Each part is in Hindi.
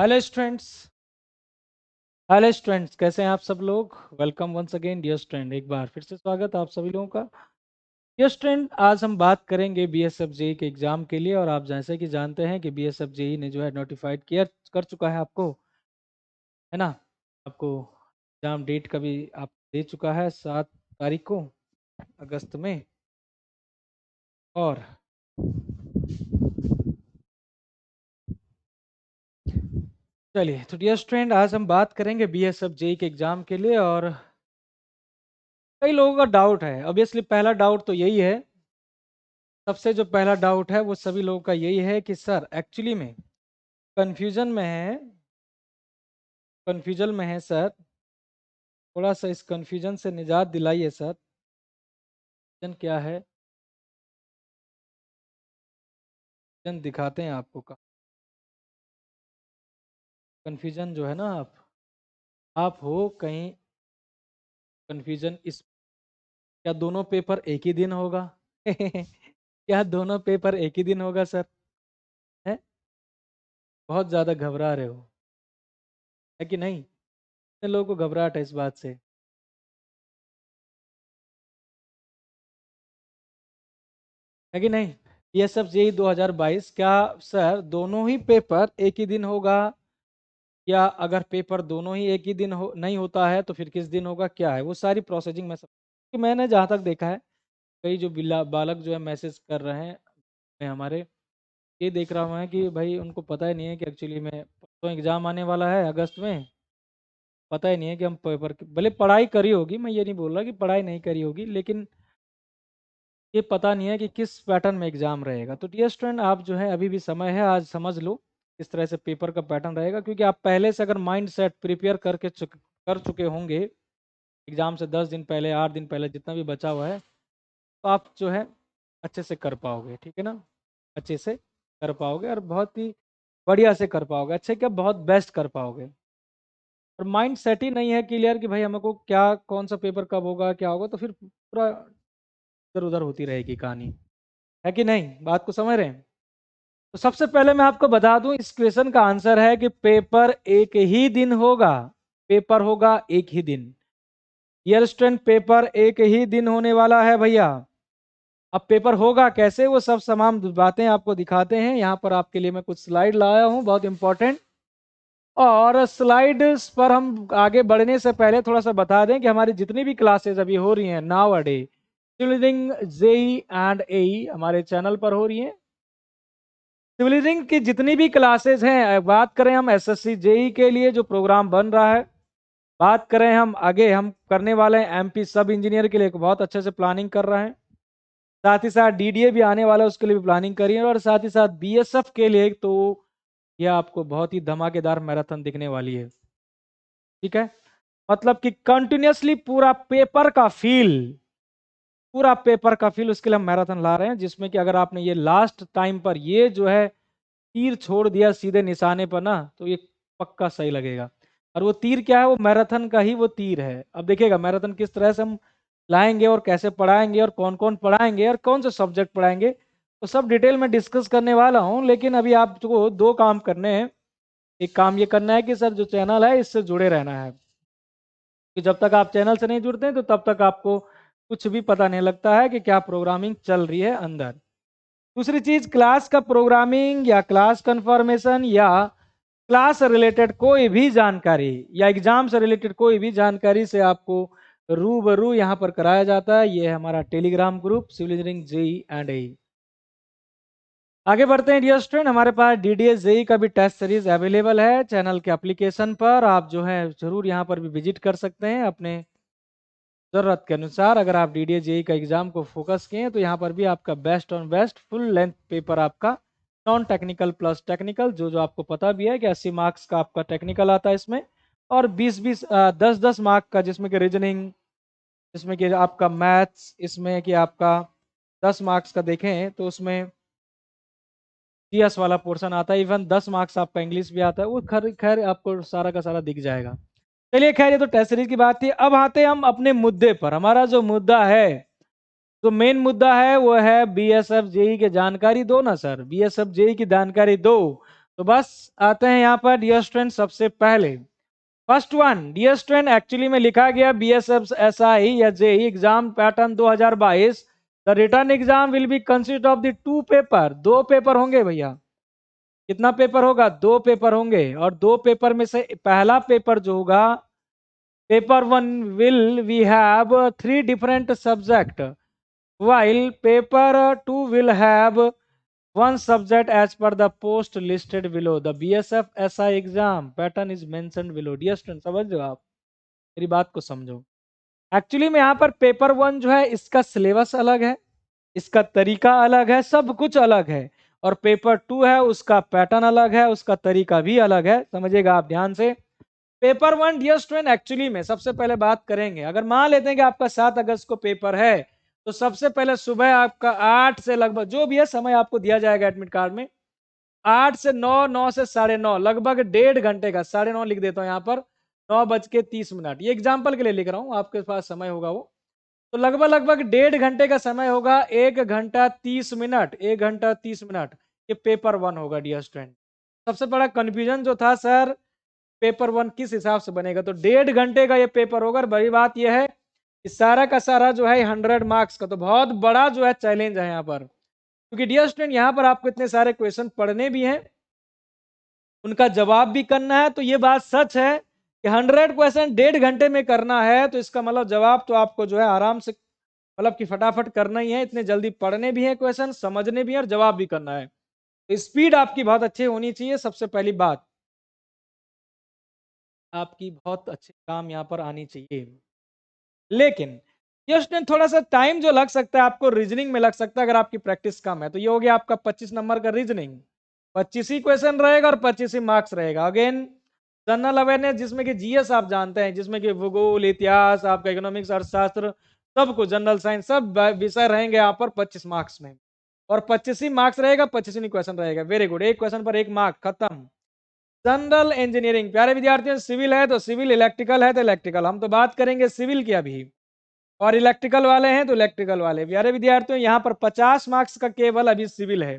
Hello students. हेलो स्टूडेंट्स, कैसे हैं आप सब लोग? Welcome once again dear student, एक बार फिर से स्वागत है आप सभी लोगों का। डियर स्टूडेंट, आज हम बात करेंगे बीएसएफ जेई के एग्जाम के लिए। और आप जैसे कि जानते हैं कि बीएसएफ जेई ने जो है नोटिफाइड किया कर चुका है आपको, है ना? आपको एग्जाम डेट का भी आप दे चुका है 7 तारीख को अगस्त में। और चलिए, तो डियर स्टूडेंट, आज हम बात करेंगे बीएसएफ जेई के एग्जाम के लिए। और कई लोगों का डाउट है, ऑब्वियसली पहला डाउट तो यही है, सबसे जो पहला डाउट है वो सभी लोगों का यही है कि सर एक्चुअली में कंफ्यूजन में है, कंफ्यूजन में है सर। थोड़ा सा इस कंफ्यूजन से निजात दिलाइए सर। कंफ्यूजन क्या है? कंफ्यूजन दिखाते हैं आपको का कंफ्यूजन जो है ना, आप हो कहीं कंफ्यूजन इस, क्या दोनों पेपर एक ही दिन होगा? क्या दोनों पेपर एक ही दिन होगा सर? है, बहुत ज्यादा घबरा रहे हो, है कि नहीं? कितने लोगों को घबराहट है इस बात से, है कि नहीं? ये सब यही 2022, क्या सर दोनों ही पेपर एक ही दिन होगा? या अगर पेपर दोनों ही एक ही दिन नहीं होता है तो फिर किस दिन होगा, क्या है वो सारी प्रोसेसिंग में सब कि मैंने जहाँ तक देखा है, कई जो बालक जो है मैसेज कर रहे हैं मैं हमारे, ये देख रहा हूँ मैं कि भाई उनको पता ही नहीं है कि एक्चुअली में तो एग्ज़ाम आने वाला है अगस्त में। पता ही नहीं है कि हम पेपर भले पढ़ाई करी होगी, मैं ये नहीं बोल रहा कि पढ़ाई नहीं करी होगी, लेकिन ये पता नहीं है कि किस पैटर्न में एग्जाम रहेगा। तो डियर स्टूडेंट, आप जो है अभी भी समय है, आज समझ लो किस तरह से पेपर का पैटर्न रहेगा, क्योंकि आप पहले से अगर माइंड सेट प्रिपेयर कर चुके होंगे एग्जाम से 10 दिन पहले, 8 दिन पहले, जितना भी बचा हुआ है, तो आप जो है अच्छे से कर पाओगे, ठीक है ना? अच्छे से कर पाओगे और बहुत ही बढ़िया से कर पाओगे, अच्छे क्या बहुत बेस्ट कर पाओगे। और माइंड सेट ही नहीं है क्लियर कि भाई हमको क्या कौन सा पेपर कब होगा क्या होगा, तो फिर पूरा इधर उधर होती रहेगी कहानी, है कि नहीं? बात को समझ रहे हैं? तो सबसे पहले मैं आपको बता दूं, इस क्वेश्चन का आंसर है कि पेपर एक ही दिन होगा। पेपर होगा एक ही दिन। डियर स्टूडेंट, पेपर एक ही दिन होने वाला है भैया। अब पेपर होगा कैसे, वो सब तमाम बातें आपको दिखाते हैं। यहाँ पर आपके लिए मैं कुछ स्लाइड लाया हूँ, बहुत इंपॉर्टेंट। और स्लाइड्स पर हम आगे बढ़ने से पहले थोड़ा सा बता दें कि हमारी जितनी भी क्लासेस अभी हो रही हैं नाउ अडे, इंजीनियरिंग जेई एंड एई हमारे चैनल पर हो रही हैं। सिविल इंजीनियरिंग की जितनी भी क्लासेस हैं, बात करें हम एसएससी जेई के लिए जो प्रोग्राम बन रहा है, बात करें हम आगे हम करने वाले हैं एमपी सब इंजीनियर के लिए, बहुत अच्छे से प्लानिंग कर रहे हैं। साथ ही साथ डीडीए भी आने वाला है, उसके लिए भी प्लानिंग करिए। और साथ ही साथ बीएसएफ के लिए तो यह आपको बहुत ही धमाकेदार मैराथन दिखने वाली है, ठीक है? मतलब कि कंटिन्यूअसली पूरा पेपर का फील, पूरा पेपर का फील उसके लिए हम मैराथन ला रहे हैं, जिसमें कि अगर आपने ये लास्ट टाइम पर ये जो है तीर छोड़ दिया सीधे निशाने पर ना, तो ये पक्का सही लगेगा। और वो तीर क्या है? वो मैराथन का ही वो तीर है। अब देखिएगा मैराथन किस तरह से हम लाएंगे और कैसे पढ़ाएंगे और कौन कौन पढ़ाएंगे और कौन से सब्जेक्ट पढ़ाएंगे, तो सब डिटेल में डिस्कस करने वाला हूँ। लेकिन अभी आपको दो काम करने हैं। एक काम ये करना है कि सर जो चैनल है इससे जुड़े रहना है, कि जब तक आप चैनल से नहीं जुड़ते हैं तो तब तक आपको कुछ भी पता नहीं लगता है कि क्या प्रोग्रामिंग चल रही है अंदर। दूसरी चीज, क्लास का प्रोग्रामिंग या क्लास कंफर्मेशन या क्लास रिलेटेड कोई भी जानकारी या एग्जाम से रिलेटेड कोई भी जानकारी से आपको रूबरू यहाँ पर कराया जाता है। ये है हमारा Telegram group civil engineering JE and AE. आगे बढ़ते हैं डियर स्टूडेंट, हमारे पास डीडीएस जेई का भी टेस्ट सीरीज अवेलेबल है चैनल के एप्लीकेशन पर। आप जो है जरूर यहाँ पर भी विजिट कर सकते हैं अपने ज़रूरत के अनुसार। अगर आप डीडीए जेई का एग्जाम को फोकस किए तो यहाँ पर भी आपका best on best full length paper आपका, नॉन टेक्निकल प्लस टेक्निकल, जो जो आपको पता भी है कि 80 मार्क्स का आपका टेक्निकल आता है इसमें, और 20-20 10-10 मार्क का, जिसमें कि रीजनिंग, जिसमें कि आपका मैथ्स, इसमें कि आपका 10 मार्क्स का देखें तो उसमें जीएस वाला पोर्शन आता है। इवन 10 मार्क्स आपका इंग्लिश भी आता है, वो खैर खैर आपको सारा का सारा दिख जाएगा। चलिए खैर, ये तो टेस्ट सीरीज की बात थी। अब आते हैं हम अपने मुद्दे पर। हमारा जो मुद्दा है, जो मेन मुद्दा है, वो है बीएसएफ जेई की जानकारी दो ना सर, बीएसएफ जेई की जानकारी दो। तो बस आते हैं यहाँ पर डियर स्टूडेंट, सबसे पहले first one dear student, actually में लिखा गया बीएसएफ एसआई या JE exam pattern 2022। The return exam will be consist of the two paper, दो पेपर होंगे भैया। कितना पेपर होगा? दो पेपर होंगे, और दो पेपर में से पहला पेपर जो होगा, paper one will we have three different subject, while paper 2 will have one subject as per the post listed below. The BSF SI exam pattern is mentioned below. Dear student, समझ रहे हो आप? मेरी बात को समझो। एक्चुअली में यहाँ पर पेपर वन जो है इसका सिलेबस अलग है, इसका तरीका अलग है, सब कुछ अलग है। और पेपर टू है उसका पैटर्न अलग है, उसका तरीका भी अलग है। समझिएगा आप ध्यान से। Paper one dear student, actually में सबसे पहले बात करेंगे, अगर मान लेते हैं कि आपका 7 अगस्त को पेपर है, तो सबसे पहले सुबह आपका 8 से लगभग जो भी है समय आपको दिया जाएगा एडमिट कार्ड में, 8 से 9, 9 से 9:30, लगभग 1.5 घंटे का, 9:30 लिख देता हूँ यहाँ पर, 9:30 ये एग्जाम्पल के लिए लिख रहा हूँ, आपके पास समय होगा वो। तो लगभग लगभग 1.5 घंटे का समय होगा, 1 घंटा 30 मिनट, 1 घंटा 30 मिनट, ये पेपर वन होगा डियर स्टूडेंट। सबसे बड़ा कंफ्यूजन जो था सर, पेपर वन किस हिसाब से बनेगा, तो 1.5 घंटे का ये पेपर होगा। बड़ी बात यह है कि सारा का सारा जो है 100 मार्क्स का, तो बहुत बड़ा जो है चैलेंज है यहाँ पर, क्योंकि डियर स्टूडेंट यहाँ पर आपको इतने सारे क्वेश्चन पढ़ने भी हैं, उनका जवाब भी करना है। तो ये बात सच है कि 100 क्वेश्चन 1.5 घंटे में करना है, तो इसका मतलब जवाब तो आपको जो है आराम से, मतलब कि फटाफट करना ही है। इतने जल्दी पढ़ने भी है क्वेश्चन, समझने भी है, और जवाब भी करना है। तो स्पीड आपकी बहुत अच्छी होनी चाहिए, सबसे पहली बात आपकी बहुत अच्छे काम यहाँ पर आनी चाहिए। लेकिन ये स्टूडेंट थोड़ा सा टाइम जो लग सकता है आपको रीजनिंग में लग सकता है, अगर आपकी प्रैक्टिस कम है, तो ये हो गया आपका 25 नंबर का रीजनिंग। 25 ही क्वेश्चन रहेगा और 25 ही मार्क्स रहेगा। अगेन जनरल अवेयरनेस, जिसमें कि जीएस आप जानते हैं, जिसमें कि भूगोल, इतिहास, आपका इकोनॉमिक्स, अर्थशास्त्र, सब कुछ, जनरल साइंस, सब विषय रहेंगे यहाँ पर 25 मार्क्स में, और 25 ही मार्क्स रहेगा, 25 ही क्वेश्चन रहेगा। वेरी गुड, एक क्वेश्चन पर 1 मार्क, खत्म। जनरल इंजीनियरिंग, प्यारे विद्यार्थियों, सिविल है तो सिविल, इलेक्ट्रिकल है तो इलेक्ट्रिकल, हम तो बात करेंगे सिविल की अभी, और इलेक्ट्रिकल वाले हैं तो इलेक्ट्रिकल वाले। प्यारे विद्यार्थियों, यहाँ पर 50 मार्क्स का केवल अभी सिविल है।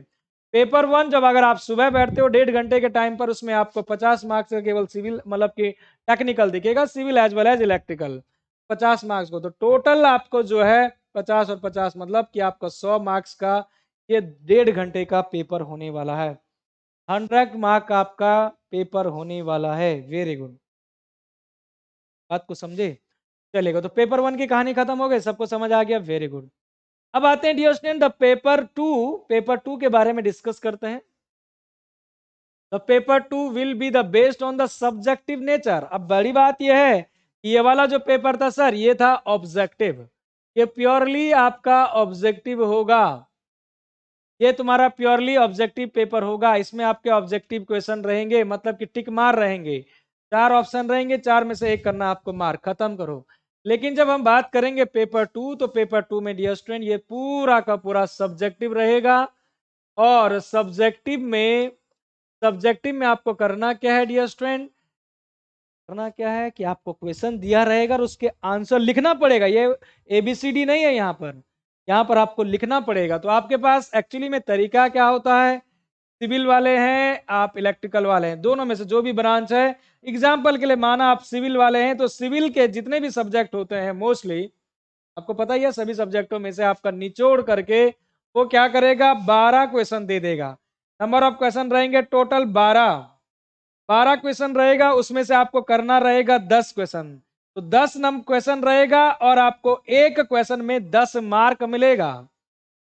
पेपर वन जब अगर आप सुबह बैठते हो 1.5 घंटे के टाइम पर, उसमें आपको 50 मार्क्स का केवल सिविल, मतलब कि टेक्निकल दिखेगा, civil as well as electrical, 50 marks को। तो टोटल आपको जो है 50 और 50, मतलब कि आपका 100 मार्क्स का ये 1.5 घंटे का पेपर होने वाला है। 100 मार्क आपका पेपर होने वाला है। वेरी गुड, बात को समझे? चलेगा, तो पेपर वन की कहानी खत्म हो गई, सबको समझ आ गया, वेरी गुड। अब आते हैं dear student the paper two के बारे में डिस्कस करते हैं। The paper two will be the based on the subjective nature. अब बड़ी बात यह है कि ये वाला जो पेपर था सर, ये था ऑब्जेक्टिव, ये प्योरली आपका ऑब्जेक्टिव होगा, ये तुम्हारा प्योरली ऑब्जेक्टिव पेपर होगा। इसमें आपके ऑब्जेक्टिव क्वेश्चन रहेंगे, मतलब कि टिक मार रहेंगे, 4 ऑप्शन रहेंगे, 4 में से 1 करना आपको, मार्क, खत्म करो। लेकिन जब हम बात करेंगे पेपर टू, तो पेपर टू में डियर स्टूडेंट ये पूरा का पूरा सब्जेक्टिव रहेगा। और सब्जेक्टिव में आपको करना क्या है डियर स्टूडेंट, करना क्या है कि आपको क्वेश्चन दिया रहेगा और उसके आंसर लिखना पड़ेगा। ये एबीसीडी नहीं है यहाँ पर, यहाँ पर आपको लिखना पड़ेगा। तो आपके पास एक्चुअली में तरीका क्या होता है, सिविल वाले हैं आप, इलेक्ट्रिकल वाले हैं, दोनों में से जो भी ब्रांच है, एग्जाम्पल के लिए माना आप सिविल वाले हैं, तो सिविल के जितने भी सब्जेक्ट होते हैं मोस्टली आपको पता ही है, सभी सब्जेक्टों में से आपका निचोड़ करके वो क्या करेगा, 12 क्वेश्चन दे देगा। नंबर ऑफ क्वेश्चन रहेंगे टोटल 12, 12 क्वेश्चन रहेगा, उसमें से आपको करना रहेगा 10 क्वेश्चन। तो 10 नंबर क्वेश्चन रहेगा, और आपको एक क्वेश्चन में 10 मार्क मिलेगा।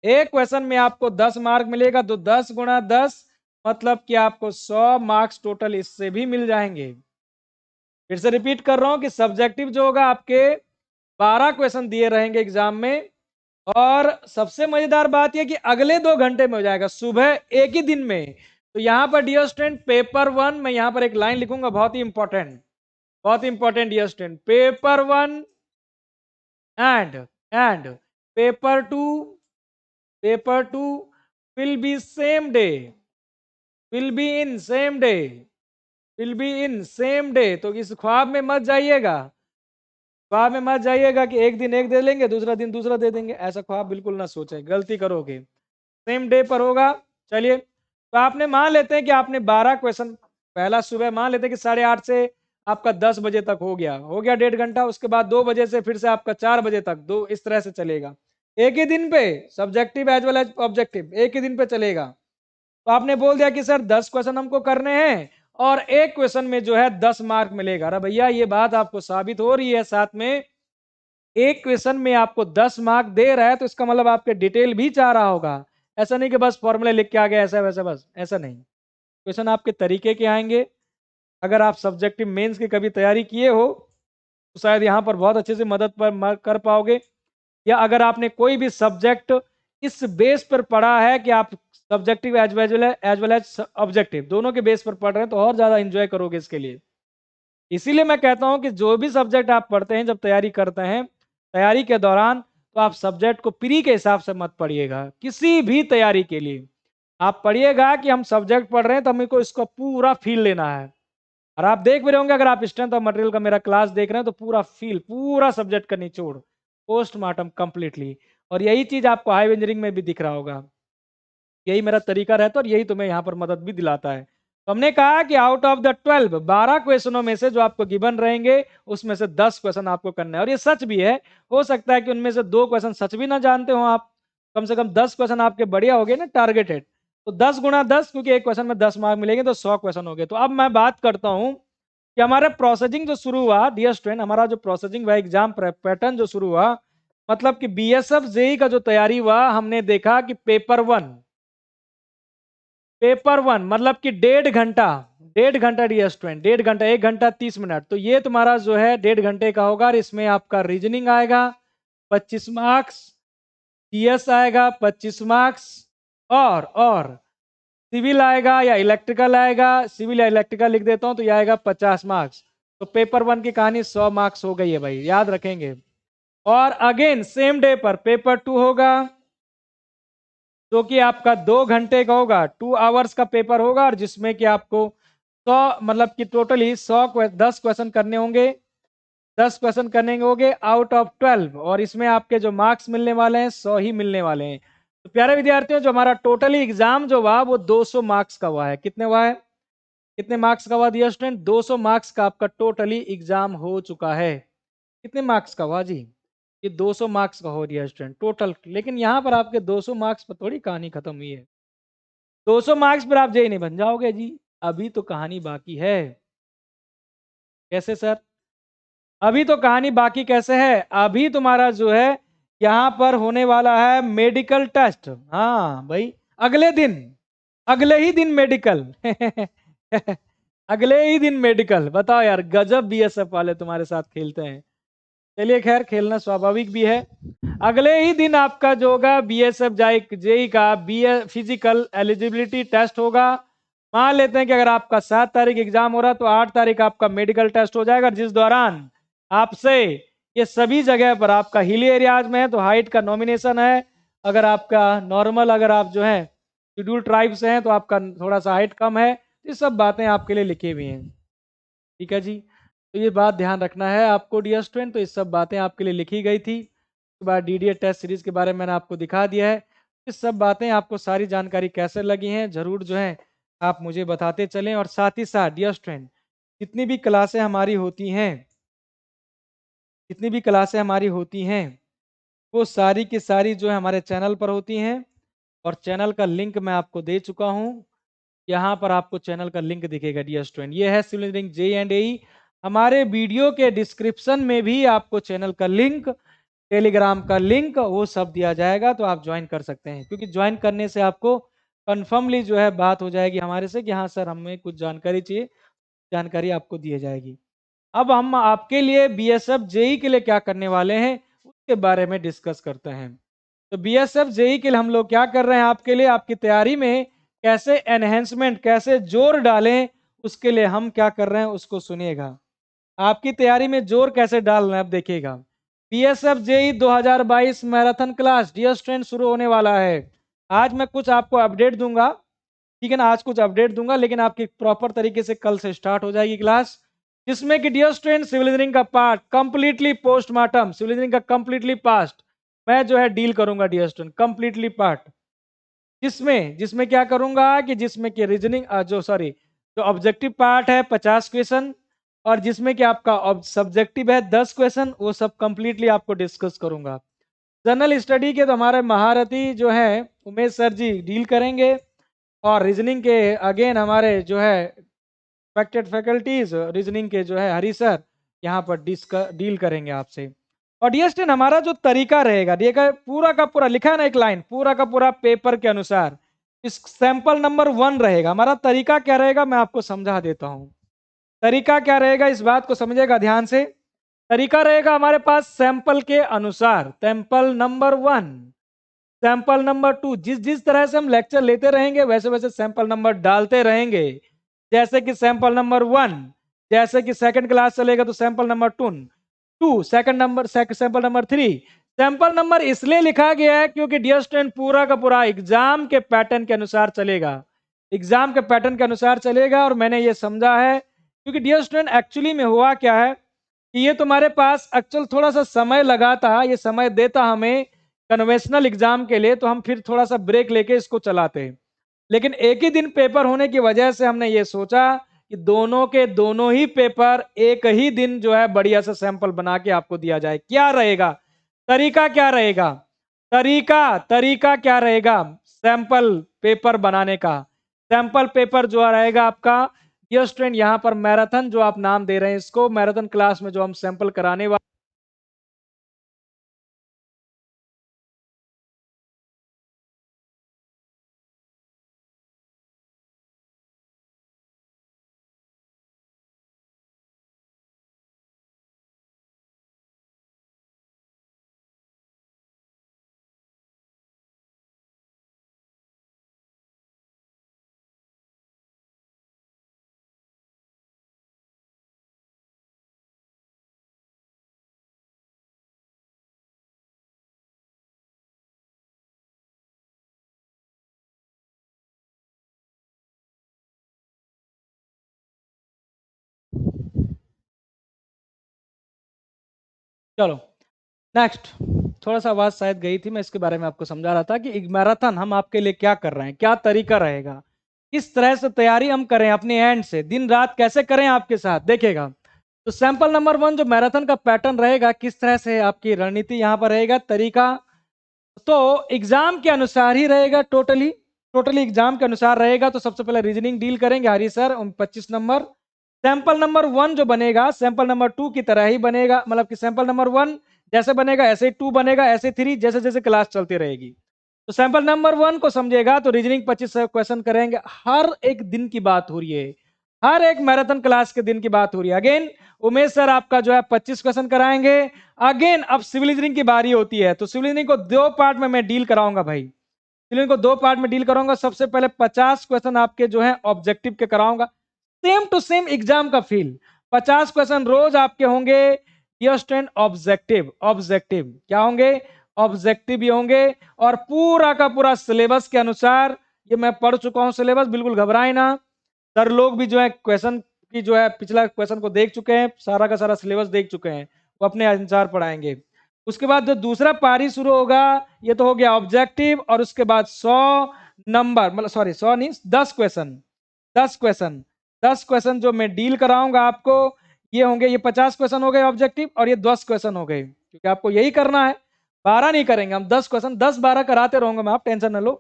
एक क्वेश्चन में आपको 10 मार्क मिलेगा, तो 10 गुणा 10, मतलब कि आपको 100 मार्क्स टोटल इससे भी मिल जाएंगे। फिर से रिपीट कर रहा हूं कि सब्जेक्टिव जो होगा आपके 12 क्वेश्चन दिए रहेंगे एग्जाम में, और सबसे मजेदार बात यह कि अगले 2 घंटे में हो जाएगा, सुबह एक ही दिन में। तो यहां पर डियर स्टूडेंट पेपर वन, मैं यहां पर एक लाइन लिखूंगा बहुत ही इंपॉर्टेंट, बहुत important dear student, paper one and paper two will be same day, will be in same day, will be in same day. तो इस ख्वाब में मत जाइएगा, ख्वाब में मत जाइएगा कि एक दिन एक दे लेंगे, दूसरा दिन दूसरा दे देंगे, ऐसा ख्वाब बिल्कुल ना सोचे, गलती करोगे। सेम डे पर होगा। चलिए, तो आपने मान लेते हैं कि आपने 12 क्वेश्चन, पहला सुबह मान लेते हैं कि 8:30 से आपका 10 बजे तक हो गया 1.5 घंटा। उसके बाद 2 बजे से फिर से आपका 4 बजे तक, दो इस तरह से चलेगा एक ही दिन पे, subjective as well as objective एक ही दिन पे चलेगा। तो आपने बोल दिया कि सर 10 क्वेश्चन हमको करने हैं और एक क्वेश्चन में जो है 10 मार्क मिलेगा। अरे भैया ये बात आपको साबित हो रही है, साथ में एक क्वेश्चन में आपको 10 मार्क दे रहा है तो इसका मतलब आपके डिटेल भी चाह रहा होगा। ऐसा नहीं कि बस फॉर्मूले लिख के आ गया ऐसा वैसा, बस ऐसा नहीं। क्वेश्चन आपके तरीके के आएंगे। अगर आप सब्जेक्टिव मेंस की कभी तैयारी किए हो तो शायद यहाँ पर बहुत अच्छे से मदद कर पाओगे। या अगर आपने कोई भी सब्जेक्ट इस बेस पर पढ़ा है कि आप subjective as well as objective दोनों के बेस पर पढ़ रहे हैं तो और ज़्यादा इंजॉय करोगे इसके लिए। इसीलिए मैं कहता हूं कि जो भी सब्जेक्ट आप पढ़ते हैं, जब तैयारी करते हैं, तैयारी के दौरान तो आप सब्जेक्ट को प्री के हिसाब से मत पढ़िएगा। किसी भी तैयारी के लिए आप पढ़िएगा कि हम सब्जेक्ट पढ़ रहे हैं तो हमको इसको पूरा फील लेना है। और आप देख भी रहे होंगे, अगर आप स्ट्रेंथ ऑफ मटेरियल का मेरा क्लास देख रहे हैं तो पूरा फील, पूरा सब्जेक्ट का निचोड़, पोस्टमार्टम कंप्लीटली। और यही चीज आपको हाई इंजीनियरिंग में भी दिख रहा होगा। यही मेरा तरीका रहता है और यही तुम्हें यहाँ पर मदद भी दिलाता है। तो हमने कहा कि आउट ऑफ द 12 क्वेश्चनों में से जो आपको गिवन रहेंगे उसमें से 10 क्वेश्चन आपको करना है। और ये सच भी है, हो सकता है कि उनमें से 2 क्वेश्चन सच भी ना जानते हो आप, कम से कम 10 क्वेश्चन आपके बढ़िया हो गए ना, टारगेटेड। तो 10 गुणा 10, क्योंकि एक क्वेश्चन में 10 मार्क मिलेंगे तो 100 क्वेश्चन हो गए। तो अब मैं बात करता हूँ कि हमारा प्रोसेसिंग जो शुरू हुआ डियर स्टूडेंट, हमारा जो प्रोसेसिंग व एग्जाम पैटर्न जो शुरू हुआ, मतलब कि बीएसएफ जेई का जो तैयारी हुआ, हमने देखा कि पेपर 1 मतलब कि 1.5 घंटा, 1.5 घंटा डियर स्टूडेंट, 1.5 घंटा, 1 घंटा 30 मिनट। तो ये तुम्हारा जो है 1.5 घंटे का होगा। और इसमें आपका रीजनिंग आएगा 25 मार्क्स, सीएस आएगा 25 मार्क्स, और सिविल आएगा या इलेक्ट्रिकल आएगा, सिविल या इलेक्ट्रिकल लिख देता हूं तो ये आएगा 50 मार्क्स। तो पेपर 1 की कहानी 100 मार्क्स हो गई है भाई, याद रखेंगे। और अगेन सेम डे पर पेपर 2 होगा, जो कि आपका 2 घंटे का होगा, 2 आवर्स का पेपर होगा। और जिसमें कि आपको 100 मतलब कि टोटली 10 क्वेश्चन करने होंगे, 10 क्वेश्चन करने होंगे आउट ऑफ 12। और इसमें आपके जो मार्क्स मिलने वाले हैं 100 ही मिलने वाले हैं। तो प्यारे विद्यार्थियों, जो हमारा टोटली एग्जाम जो हुआ वो 200 मार्क्स का हुआ है। कितने हुआ है, कितने मार्क्स का हुआ दिया स्टूडेंट? 200 मार्क्स का आपका टोटली एग्जाम हो चुका है। कितने मार्क्स का हुआ जी? ये 200 मार्क्स का हो दिया स्टूडेंट टोटल। लेकिन यहाँ पर आपके 200 मार्क्स पर थोड़ी कहानी खत्म हुई है। 200 मार्क्स पर आप जेई नहीं बन जाओगे जी, अभी तो कहानी बाकी है। कैसे सर? अभी तो कहानी बाकी कैसे है? अभी तुम्हारा जो है यहाँ पर होने वाला है मेडिकल टेस्ट। हाँ भाई, अगले दिन, अगले ही दिन मेडिकल अगले ही दिन मेडिकल। बताओ यार, गजब बीएसएफ वाले तुम्हारे साथ खेलते हैं। चलिए खैर, खेलना स्वाभाविक भी है। अगले ही दिन आपका जो होगा बीएसएफ जेई का फिजिकल एलिजिबिलिटी टेस्ट होगा। मान लेते हैं कि अगर आपका 7 तारीख एग्जाम हो रहा है तो 8 तारीख आपका मेडिकल टेस्ट हो जाएगा, जिस दौरान आपसे ये सभी जगह पर आपका हिली एरियाज में है तो हाइट का नॉमिनेशन है। अगर आपका नॉर्मल, अगर आप जो है शेड्यूल ट्राइब से हैं तो आपका थोड़ा सा हाइट कम है। ये सब बातें आपके लिए लिखी हुई हैं, ठीक है जी। तो ये बात ध्यान रखना है आपको डियर स्टूडेंट। तो ये सब बातें आपके लिए लिखी गई थी। उसके बाद डीडीए टेस्ट सीरीज के बारे में मैंने आपको दिखा दिया है। ये सब बातें आपको सारी जानकारी कैसे लगी हैं जरूर जो है आप मुझे बताते चलें। और साथ ही साथ डियर स्टूडेंट, जितनी भी क्लासें हमारी होती हैं, जितनी भी क्लासें हमारी होती हैं वो सारी की सारी जो है हमारे चैनल पर होती हैं। और चैनल का लिंक मैं आपको दे चुका हूँ। यहाँ पर आपको चैनल का लिंक दिखेगा डियर स्टूडेंट, ये है सिविल इंजीनियरिंग JEE। हमारे वीडियो के डिस्क्रिप्शन में भी आपको चैनल का लिंक, टेलीग्राम का लिंक, वो सब दिया जाएगा। तो आप ज्वाइन कर सकते हैं, क्योंकि ज्वाइन करने से आपको कन्फर्मली जो है बात हो जाएगी हमारे से कि हाँ सर हमें कुछ जानकारी चाहिए, जानकारी आपको दी जाएगी। अब हम आपके लिए बीएसएफ जेई के लिए क्या करने वाले हैं उसके बारे में डिस्कस करते हैं। तो बीएसएफ जेई के लिए हम लोग क्या कर रहे हैं आपके लिए, आपकी तैयारी में कैसे एनहेंसमेंट, कैसे जोर डालें, उसके लिए हम क्या कर रहे हैं उसको सुनिएगा। आपकी तैयारी में जोर कैसे डालना है अब देखिएगा। BSF JE 2022 marathon class dear student शुरू होने वाला है। आज मैं कुछ आपको अपडेट दूंगा, ठीक है ना, आज कुछ अपडेट दूंगा, लेकिन आपकी प्रॉपर तरीके से कल से स्टार्ट हो जाएगी क्लास। जिसमें कि डियर स्टूडेंट सिविल इंजीनियरिंग का part completely postmortem, civil engineering का कंप्लीटली पास्ट मैं जो है डील करूंगा डियर स्टूडेंट, कंप्लीटली पार्ट। जिसमें जिसमें क्या करूंगा कि जिसमें कि रीजनिंग जो ऑब्जेक्टिव पार्ट है 50 क्वेश्चन, और जिसमें कि आपका सब्जेक्टिव है 10 क्वेश्चन, वो सब कंप्लीटली आपको डिस्कस करूंगा। जनरल स्टडी के तो हमारे महारथी जो है उमेश सर जी डील करेंगे, और रीजनिंग के अगेन हमारे जो है एक्सपेक्टेड फैकल्टीज रीजनिंग के जो है हरी सर यहाँ पर डील करेंगे आपसे। और डियर स्टूडेंट, हमारा जो तरीका रहेगा, देखा पूरा का पूरा लिखा है ना एक लाइन, पूरा का पूरा पेपर के अनुसार इस सैंपल नंबर 1 रहेगा। हमारा तरीका क्या रहेगा मैं आपको समझा देता हूँ। तरीका क्या रहेगा इस बात को समझेगा ध्यान से। तरीका रहेगा हमारे पास सैंपल के अनुसार, सैंपल नंबर 1, सैंपल नंबर 2, जिस जिस तरह से हम लेक्चर लेते रहेंगे वैसे वैसे सैंपल नंबर डालते रहेंगे। जैसे कि सैंपल नंबर 1, जैसे कि सेकंड क्लास चलेगा तो sample number 2, second number sample number 3। Sample number इसलिए लिखा गया है क्योंकि डियर स्टूडेंट पूरा का पूरा एग्जाम के पैटर्न के अनुसार चलेगा, एग्जाम के पैटर्न के अनुसार चलेगा। और मैंने ये समझा है क्योंकि डियर स्टूडेंट एक्चुअली में हुआ क्या है कि ये तुम्हारे पास एक्चुअल थोड़ा सा समय लगा था, ये समय देता हमें कन्वेंशनल एग्जाम के लिए, तो हम फिर थोड़ा सा ब्रेक लेके इसको चलाते। लेकिन एक ही दिन पेपर होने की वजह से हमने ये सोचा कि दोनों के दोनों ही पेपर एक ही दिन जो है बढ़िया सा सैंपल बना के आपको दिया जाए। क्या रहेगा तरीका, क्या रहेगा तरीका, तरीका क्या रहेगा सैंपल पेपर बनाने का। सैंपल पेपर जो रहेगा आपका, ये स्टूडेंट यहाँ पर मैराथन जो आप नाम दे रहे हैं इसको, मैराथन क्लास में जो हम सैंपल कराने वाले, चलो नेक्स्ट। थोड़ा सा आवाज शायद गई थी, मैं इसके बारे में आपको समझा रहा था कि एक मैराथन हम आपके लिए क्या कर रहे हैं, क्या तरीका रहेगा, किस तरह से तैयारी हम करें अपने एंड से, दिन रात कैसे करें आपके साथ देखेगा। तो सैंपल नंबर 1 जो मैराथन का पैटर्न रहेगा, किस तरह से आपकी रणनीति यहाँ पर रहेगा, तरीका तो एग्जाम के अनुसार ही रहेगा, टोटली टोटली एग्जाम के अनुसार रहेगा। तो सबसे पहले रीजनिंग डील करेंगे हरी सर 25 नंबर। सैंपल नंबर 1 जो बनेगा सैंपल नंबर 2 की तरह ही बनेगा, मतलब कि सैंपल नंबर 1 जैसे बनेगा ऐसे 2 बनेगा, ऐसे 3, जैसे जैसे क्लास चलती रहेगी। तो सैंपल नंबर 1 को समझेगा तो रीजनिंग 25 क्वेश्चन करेंगे। हर एक दिन की बात हो रही है, हर एक मैराथन क्लास के दिन की बात हो रही है। अगेन उमेश सर आपका जो है 25 क्वेश्चन कराएंगे। अगेन अब सिविल इंजीनियरिंग की बारी होती है, तो सिविल इंजीनियरिंग को 2 पार्ट में मैं डील कराऊंगा भाई, सिविल इंजीनियरिंग को 2 पार्ट में डील कराऊंगा। सबसे पहले 50 क्वेश्चन आपके जो है ऑब्जेक्टिव के कराऊंगा, सेम टू सेम एग्जाम का फील। 50 क्वेश्चन रोज आपके होंगे ये स्टूडेंट ऑब्जेक्टिव, ऑब्जेक्टिव क्या होंगे, ऑब्जेक्टिव भी होंगे। और पूरा का पूरा सिलेबस के अनुसार, ये मैं पढ़ चुका हूं सिलेबस, बिल्कुल घबराए ना। सर लोग भी जो है क्वेश्चन की जो है पिछला क्वेश्चन को देख चुके हैं, सारा का सारा सिलेबस देख चुके हैं, वो अपने अनुसार पढ़ाएंगे। उसके बाद जो दूसरा पारी शुरू होगा, ये तो हो गया ऑब्जेक्टिव, और उसके बाद 100 नंबर, मतलब सॉरी 100 नहीं, 10 क्वेश्चन, 10 क्वेश्चन, 10 क्वेश्चन जो मैं डील कराऊंगा आपको, ये होंगे, ये 50 क्वेश्चन हो गए ऑब्जेक्टिव, और ये 10 क्वेश्चन हो गए, क्योंकि आपको यही करना है। 12 नहीं करेंगे हम, 10 क्वेश्चन, 10-12 कराते रहूंगा मैं, आप टेंशन न लो,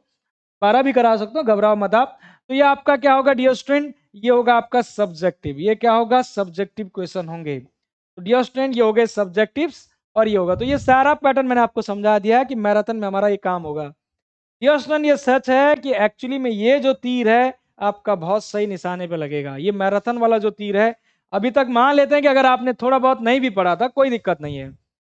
12 भी करा सकते हो, घबराओ मत आप। तो ये आपका क्या होगा डियर स्टूडेंट, ये होगा आपका सब्जेक्टिव, ये क्या होगा सब्जेक्टिव क्वेश्चन होंगे। तो डियर स्टूडेंट ये हो गए सब्जेक्टिव्स, और ये होगा। तो ये सारा पैटर्न मैंने आपको समझा दिया है कि मैराथन में हमारा ये काम होगा। डियर स्टूडेंट ये सच है कि एक्चुअली में ये जो तीर है आपका बहुत सही निशाने पे लगेगा। ये मैराथन वाला जो तीर है, अभी तक मान लेते हैं कि अगर आपने थोड़ा बहुत नहीं भी पढ़ा था कोई दिक्कत नहीं है,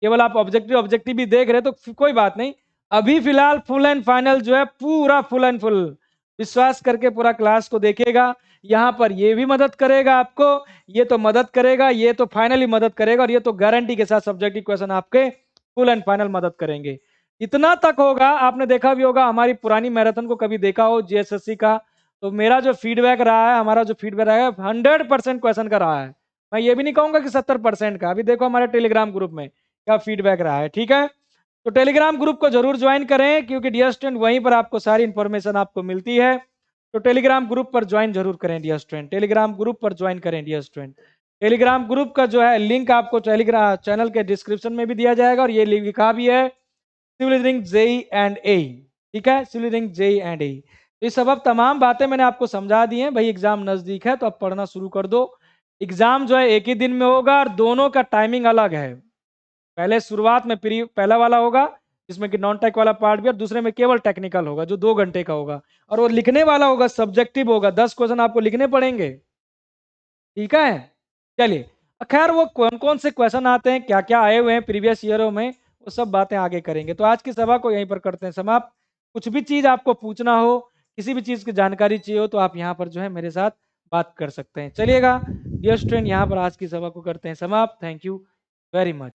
केवल आप ऑब्जेक्टिव ऑब्जेक्टिव भी देख रहे तो कोई बात नहीं। अभी फिलहाल फुल एंड फाइनल जो है पूरा फुल एंड फुल विश्वास करके पूरा क्लास को देखेगा। यहाँ पर ये भी मदद करेगा आपको, ये तो मदद करेगा, ये तो फाइनली मदद करेगा, और ये तो गारंटी के साथ सब्जेक्टिव क्वेश्चन आपके फुल एंड फाइनल मदद करेंगे। इतना तक होगा, आपने देखा भी होगा हमारी पुरानी मैराथन को कभी देखा हो जीएसएससी का, तो मेरा जो फीडबैक रहा है, हमारा जो फीडबैक रहा है 100% क्वेश्चन का रहा है। मैं ये भी नहीं कहूंगा कि 70% का। अभी देखो हमारे टेलीग्राम ग्रुप में क्या फीडबैक रहा है, ठीक है। तो टेलीग्राम ग्रुप को जरूर ज्वाइन करें, क्योंकि डियर स्टूडेंट वहीं पर आपको सारी इंफॉर्मेशन आपको मिलती है। तो टेलीग्राम ग्रुप पर ज्वाइन जरूर करें डियर स्टूडेंट, टेलीग्राम ग्रुप पर ज्वाइन करें डियर स्टूडेंट। टेलीग्राम ग्रुप का जो है लिंक आपको टेलीग्राम चैनल के डिस्क्रिप्शन में भी दिया जाएगा, और ये लिखा भी है सिविल इंजीनियरिंग जेई एंड ए। ठीक है, सिविल इंजीनियरिंग जेई एंड ए। तो ये सब अब तमाम बातें मैंने आपको समझा दी हैं। भाई एग्जाम नजदीक है तो अब पढ़ना शुरू कर दो। एग्जाम जो है एक ही दिन में होगा, और दोनों का टाइमिंग अलग है। पहले शुरुआत में पहला वाला होगा जिसमें कि नॉन टेक वाला पार्ट भी, और दूसरे में केवल टेक्निकल होगा जो 2 घंटे का होगा। और वो लिखने वाला होगा, सब्जेक्टिव होगा, 10 क्वेश्चन आपको लिखने पड़ेंगे। ठीक है, चलिए। खैर वो कौन कौन से क्वेश्चन आते हैं, क्या क्या आए हुए हैं प्रीवियस ईयरों में, वो सब बातें आगे करेंगे। तो आज की सभा को यहीं पर करते हैं समाप्त। कुछ भी चीज आपको पूछना हो, किसी भी चीज की जानकारी चाहिए हो, तो आप यहाँ पर जो है मेरे साथ बात कर सकते हैं। चलिएगा डियर स्टूडेंट, यहाँ पर आज की सभा को करते हैं समाप्त। Thank you very much.